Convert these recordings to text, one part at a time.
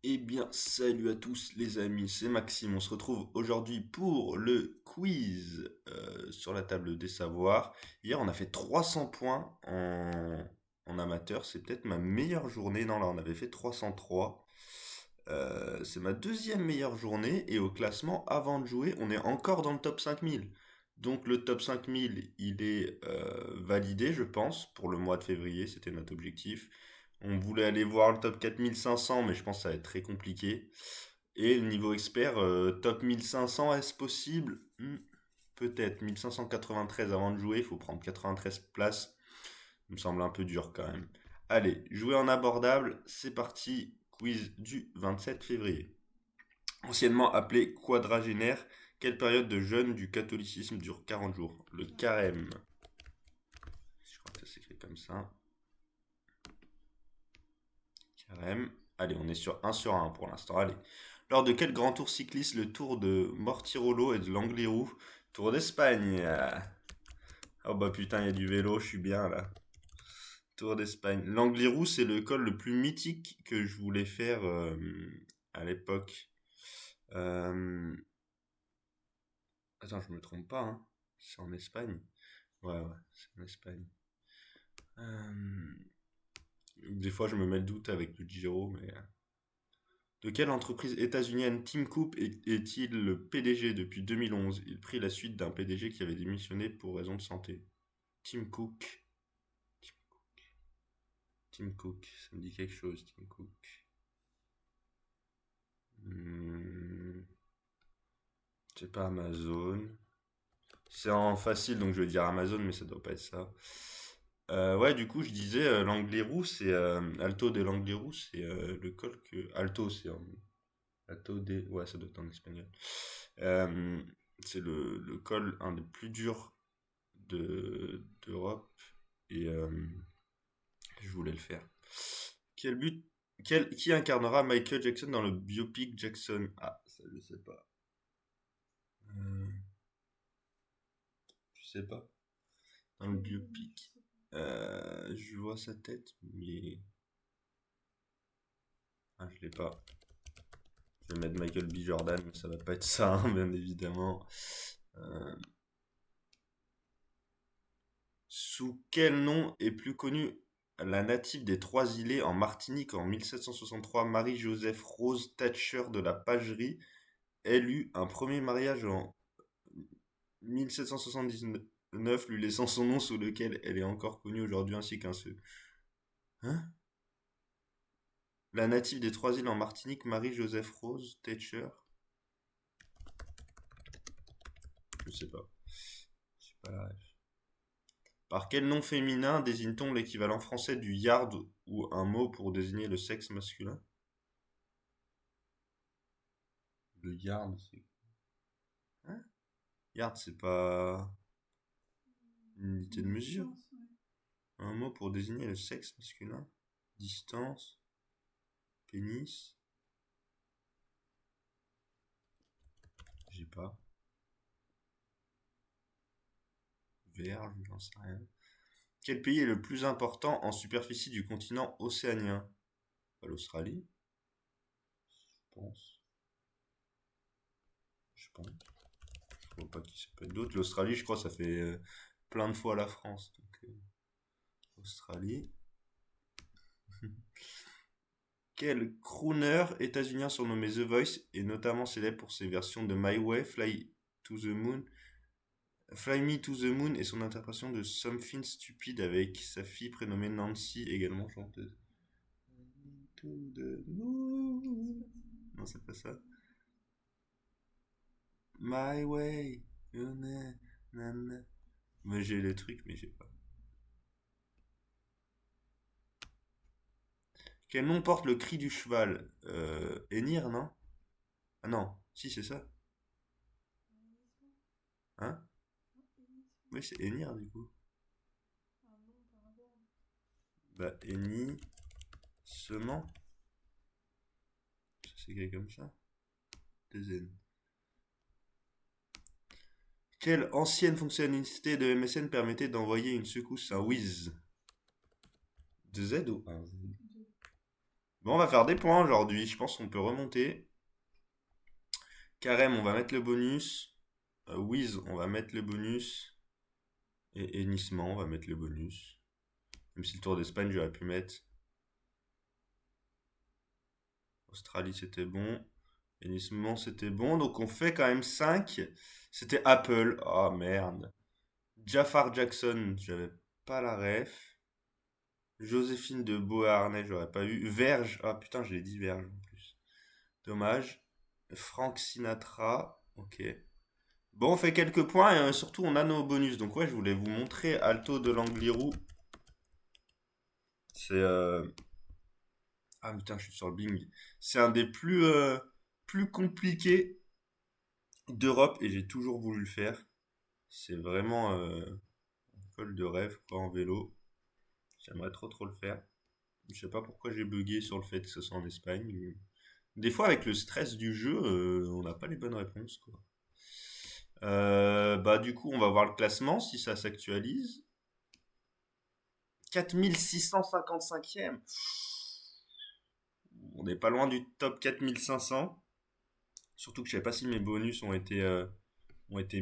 Eh bien, salut à tous les amis, c'est Maxime. On se retrouve aujourd'hui pour le quiz sur la table des savoirs. Hier, on a fait 300 points en amateur. C'est peut-être ma meilleure journée. Non, là, on avait fait 303. C'est ma deuxième meilleure journée. Et au classement, avant de jouer, on est encore dans le top 5000. Donc, le top 5000, il est validé, je pense, pour le mois de février. C'était notre objectif. On voulait aller voir le top 4500, mais je pense que ça va être très compliqué. Et le niveau expert, top 1500, est-ce possible? Peut-être. 1593 avant de jouer, il faut prendre 93 places. Ça me semble un peu dur quand même. Allez, jouer en abordable, c'est parti. Quiz du 27 février. Anciennement appelé quadragénaire, quelle période de jeûne du catholicisme dure 40 jours? Le carême. Je crois que ça s'écrit comme ça. Carême. Allez, on est sur 1 sur 1 pour l'instant. Allez. Lors de quel grand tour cycliste le tour de Mortirolo et de Langlirou? Tour d'Espagne. Oh bah putain, il y a du vélo, je suis bien là. Tour d'Espagne. Langlirou, c'est le col le plus mythique que je voulais faire à l'époque. Euh, Attends, je me trompe pas, hein. C'est en Espagne. Ouais, ouais, c'est en Espagne. Euh, Des fois, je me mets le doute avec le Giro, mais de quelle entreprise états-unienne Tim Cook est-il le PDG depuis 2011? Il prit la suite d'un PDG qui avait démissionné pour raison de santé. Tim Cook. Tim Cook, ça me dit quelque chose, Tim Cook. Hmm, c'est pas Amazon. C'est en facile, donc je vais dire Amazon, mais ça doit pas être ça. Ouais, du coup, je disais, Langley-Roux, c'est Alto de Langley-Roux, c'est le col que. Alto, c'est en. Alto de. Ouais, ça doit être en espagnol. Euh, c'est le col, un des plus durs d'Europe, et je voulais le faire. Quel but. Qui incarnera Michael Jackson dans le biopic Jackson? Ah, ça, je sais pas. Euh, je sais pas. Dans le biopic. Je vois sa tête, mais. Ah, je l'ai pas. Je vais mettre Michael B. Jordan, mais ça va pas être ça, hein, bien évidemment. Euh, Sous quel nom est plus connue la native des Trois-Îlets en Martinique en 1763, Marie-Joseph Rose Thatcher de la Pagerie? Elle eut un premier mariage en 1779, lui laissant son nom sous lequel elle est encore connue aujourd'hui ainsi qu'un seul. Hein? La native des Trois-Îles en Martinique, Marie-Joseph Rose Thatcher? Je sais pas. Je sais pas la ref. Par quel nom féminin désigne-t-on l'équivalent français du yard ou un mot pour désigner le sexe masculin? Le yard, c'est. Hein? Yard, c'est pas une unité de mesure. Un mot pour désigner le sexe masculin. Distance, pénis. J'ai pas. Verge, j'en sais rien. Quel pays est le plus important en superficie du continent océanien? Pas l'Australie, je pense. Je pense. Je vois pas qui ça peut être d'autre. L'Australie, je crois, ça fait plein de fois la France. Donc, Australie. Quel crooner états-unien surnommé The Voice est notamment célèbre pour ses versions de My Way, to the Moon, Fly Me to the Moon et son interprétation de Something Stupid avec sa fille prénommée Nancy, également chanteuse. To the moon. Non, c'est pas ça. My Way. Na, na, na. Mais j'ai les trucs, mais j'ai pas. Quel nom porte le cri du cheval? Enir, non? Ah non, si c'est ça. Hein? Oui, c'est Enir du coup. Bah, Eni, sement. Ça s'écrit comme ça. Deux N. Quelle ancienne fonctionnalité de MSN permettait d'envoyer une secousse, un whiz? Deux Z ou un Z? Bon, on va faire des points aujourd'hui. Je pense qu'on peut remonter. Carême, on va mettre le bonus. Wiz, on va mettre le bonus. Et hennissement, on va mettre le bonus. Même si le Tour d'Espagne, j'aurais pu mettre. Australie, c'était bon. Hennissement, c'était bon. Donc on fait quand même 5. C'était Apple. Oh merde. Jafar Jackson, j'avais pas la ref. Joséphine de Beauharnais, j'aurais pas eu. Verge. Ah putain, je l'ai dit Verge en plus. Dommage. Frank Sinatra. Ok. Bon, on fait quelques points et surtout on a nos bonus. Donc ouais, je voulais vous montrer Alto de l'Angliru. C'est ah putain, je suis sur le Bing. C'est un des plus compliqués d'Europe et j'ai toujours voulu le faire. C'est vraiment un col de rêve quoi en vélo. J'aimerais trop le faire. Je sais pas pourquoi j'ai bugué sur le fait que ce soit en Espagne. Des fois avec le stress du jeu, on n'a pas les bonnes réponses quoi. Bah du coup, on va voir le classement si ça s'actualise. 4655e. On n'est pas loin du top 4500. Surtout que je sais pas si mes bonus ont été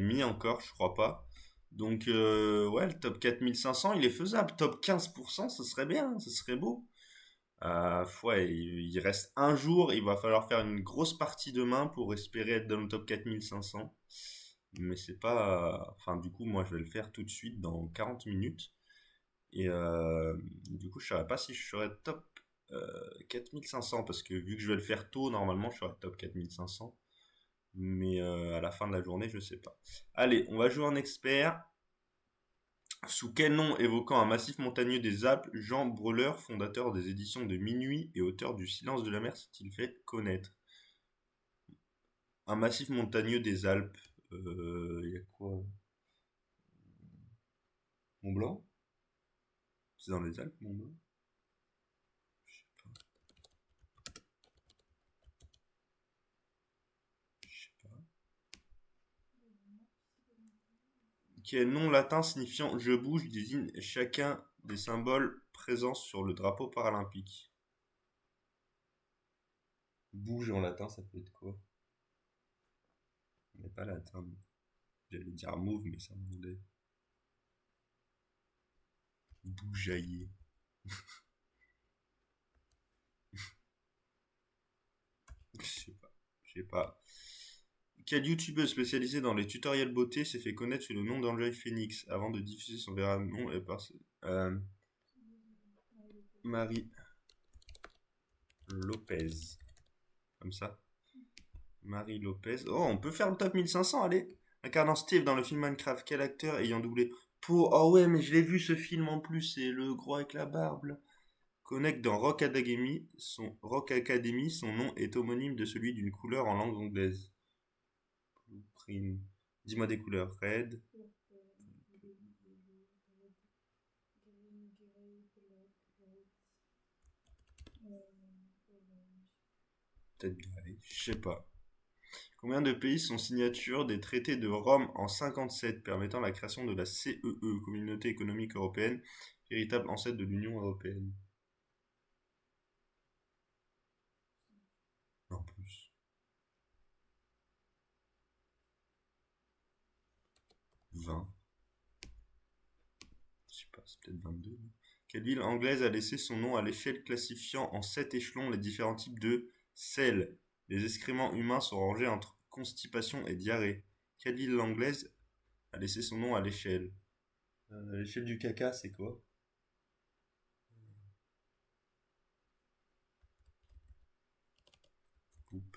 mis encore, je crois pas. Donc ouais, le top 4500, il est faisable. Top 15%, ce serait bien, ce serait beau. Ouais, il reste un jour, il va falloir faire une grosse partie demain pour espérer être dans le top 4500. Mais c'est pas... Enfin, du coup, moi, je vais le faire tout de suite dans 40 minutes. Et du coup, je ne saurais pas si je serai top 4500 parce que vu que je vais le faire tôt, normalement, je serai top 4500. Mais à la fin de la journée, je sais pas. Allez, on va jouer en expert. Sous quel nom évoquant un massif montagneux des Alpes, Jean Breleur, fondateur des éditions de Minuit et auteur du Silence de la mer, s'est-il fait connaître? Un massif montagneux des Alpes. Il y a quoi? Mont Blanc? C'est dans les Alpes, Mont Blanc? Je sais pas. Je sais pas. Quel nom latin signifiant je bouge désigne chacun des symboles présents sur le drapeau paralympique? Bouge en latin, ça peut être quoi? Mais pas latin. J'allais dire move, mais ça me demandait. Bougeailler. Je sais pas. Je sais pas. Quelle youtubeuse spécialisée dans les tutoriels beauté s'est fait connaître sous le nom d'Enjoy Phoenix avant de diffuser son vrai nom et par euh, Marie Lopez. Comme ça. Marie Lopez. Oh, on peut faire le top 1500, allez. Incarnant Steve dans le film Minecraft, quel acteur ayant doublé pour... Oh ouais, mais je l'ai vu ce film en plus, c'est le gros avec la barbe. Là. Connect dans Rock Academy, son nom est homonyme de celui d'une couleur en langue anglaise. Blueprint. Dis-moi des couleurs. Red. Peut-être gray. Je sais pas. Combien de pays sont signatures des traités de Rome en 57 permettant la création de la CEE, Communauté économique européenne, véritable ancêtre de l'Union européenne? En plus. 20. Je sais pas, c'est peut-être 22. Quelle ville anglaise a laissé son nom à l'échelle classifiant en 7 échelons les différents types de sel? Les excréments humains sont rangés entre constipation et diarrhée. Quelle ville anglaise a laissé son nom à l'échelle? L'échelle du caca, c'est quoi? Poop.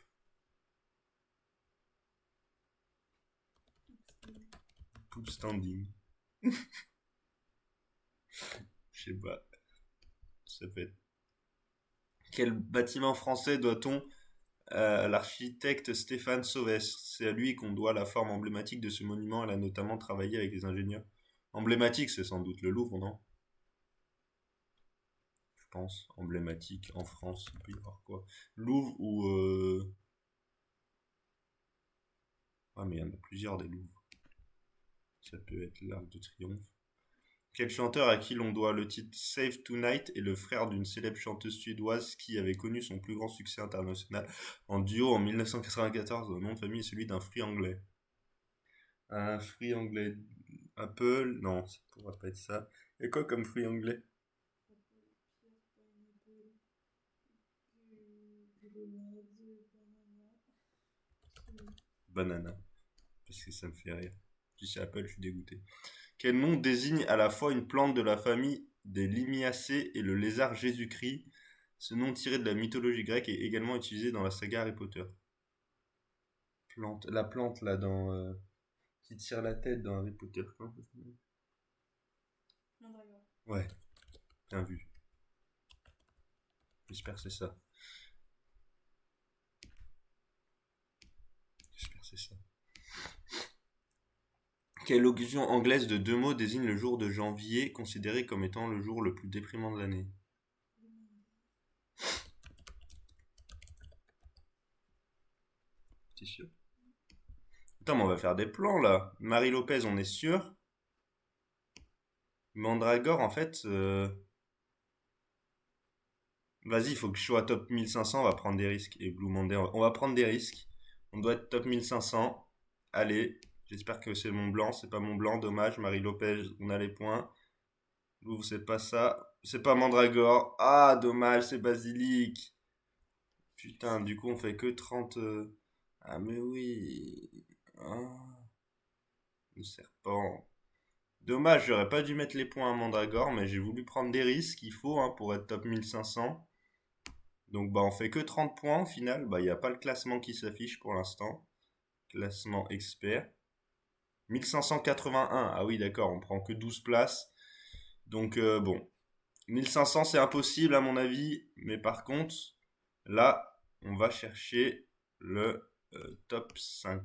Poop standing. Je sais pas. Ça peut être. Quel bâtiment français doit-on à l'architecte Stéphane Sauvès? C'est à lui qu'on doit la forme emblématique de ce monument. Elle a notamment travaillé avec les ingénieurs. Emblématique, c'est sans doute le Louvre, non? Je pense. Emblématique en France, il peut y avoir quoi? Louvre ou... Ah, mais il y en a plusieurs des Louvres. Ça peut être l'Arc de Triomphe. Quel chanteur à qui l'on doit le titre Save Tonight est le frère d'une célèbre chanteuse suédoise qui avait connu son plus grand succès international en duo en 1994. Le nom de famille est celui d'un fruit anglais. Un fruit anglais. Apple? Non, ça pourrait pas être ça. Et quoi comme fruit anglais? Banana. Parce que ça me fait rire. Si c'est Apple, je suis dégoûté. Quel nom désigne à la fois une plante de la famille des Limiacées et le lézard Jésus-Christ? Ce nom tiré de la mythologie grecque est également utilisé dans la saga Harry Potter. Plante, la plante là dans qui tire la tête dans Harry Potter. Ouais, bien vu. J'espère que c'est ça. J'espère que c'est ça. Quelle locution anglaise de deux mots désigne le jour de janvier considéré comme étant le jour le plus déprimant de l'année? T'es sûr? Attends, mais on va faire des plans là. Marie Lopez, on est sûr. Mandragore, en fait, vas-y, il faut que je sois top 1500, on va prendre des risques. Et Blue Monday, on va prendre des risques. On doit être top 1500. Allez, j'espère que c'est Mont Blanc, c'est pas Mont Blanc, dommage. Marie Lopez, on a les points. Louvre, c'est pas ça. C'est pas Mandragore. Ah, dommage, c'est Basilic. Putain, du coup, on fait que 30. Ah, mais oui. Ah, le serpent. Dommage, j'aurais pas dû mettre les points à Mandragore, mais j'ai voulu prendre des risques, il faut pour être top 1500. Donc bah on fait que 30 points au final, bah il n'y a pas le classement qui s'affiche pour l'instant. Classement expert. 1581, ah oui d'accord, on prend que 12 places. Donc bon, 1500 c'est impossible à mon avis, mais par contre, là on va chercher le top 5,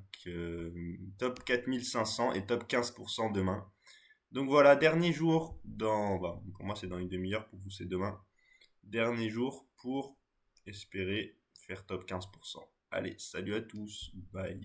top 4500 et top 15% demain. Donc voilà, dernier jour dans... Bah, pour moi c'est dans une demi-heure, pour vous c'est demain. Dernier jour pour espérer faire top 15%. Allez, salut à tous, bye.